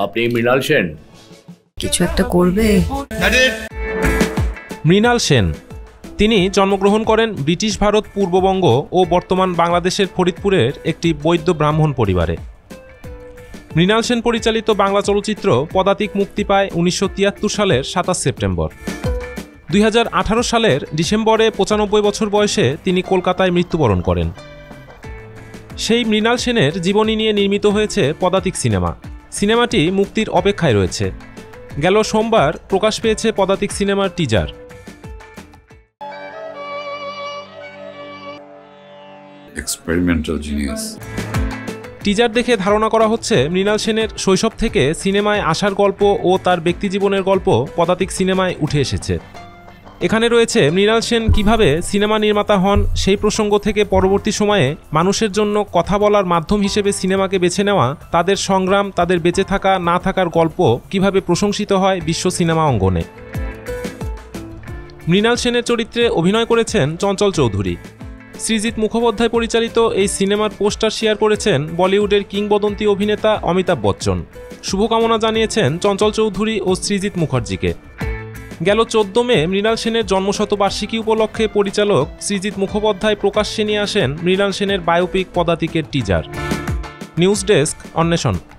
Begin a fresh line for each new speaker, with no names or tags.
আপনি মৃণাল সেন?
কিছু একটা করবে।
মৃণাল সেন তিনি জন্মগ্রহণ করেন ব্রিটিশ ভারত পূর্ববঙ্গ ও বর্তমান বাংলাদেশের ফরিদপুরের একটি বৈদ্য ব্রাহ্মণ পরিবারে। মৃণাল সেন পরিচালিত বাংলা চলচ্চিত্র পদাতিক মুক্তি পায় 1973 সালের 27 সেপ্টেম্বর। 2018 সালের ডিসেম্বরে 95 বছর বয়সে তিনি কলকাতায় মৃত্যুবরণ করেন। সেই মৃণাল সেনের জীবনী নিয়ে নির্মিত হয়েছে পদাতিক সিনেমা। সিনেমাটি মুক্তির অপেক্ষায় রয়েছে। গেল সোমবার প্রকাশ পেয়েছে পদাতিক সিনেমার টিজার। টিজার দেখে ধারণা করা হচ্ছে মৃণাল সেনের শৈশব থেকে সিনেমায় আসার গল্প ও তার ব্যক্তিজীবনের গল্প পদাতিক সিনেমায় উঠে এসেছে। এখানে রয়েছে মৃণাল সেন কীভাবে সিনেমা নির্মাতা হন, সেই প্রসঙ্গ থেকে পরবর্তী সময়ে মানুষের জন্য কথা বলার মাধ্যম হিসেবে সিনেমাকে বেছে নেওয়া, তাদের সংগ্রাম, তাদের বেঁচে থাকা না থাকার গল্প কিভাবে প্রশংসিত হয় বিশ্ব সিনেমা অঙ্গনে। মৃণাল সেনের চরিত্রে অভিনয় করেছেন চঞ্চল চৌধুরী। সৃজিত মুখোপাধ্যায় পরিচালিত এই সিনেমার পোস্টার শেয়ার করেছেন বলিউডের কিংবদন্তি অভিনেতা অমিতাভ বচ্চন। শুভকামনা জানিয়েছেন চঞ্চল চৌধুরী ও সৃজিত মুখার্জিকে। গেল 14 মে মৃণাল সেনের জন্মশতবার্ষিকী উপলক্ষে পরিচালক সৃজিত মুখোপাধ্যায় প্রকাশ্যে নিয়ে আসেন মৃণাল সেনের বায়োপিক পদাতিকের টিজার। নিউজ ডেস্ক, অন্বেষণ।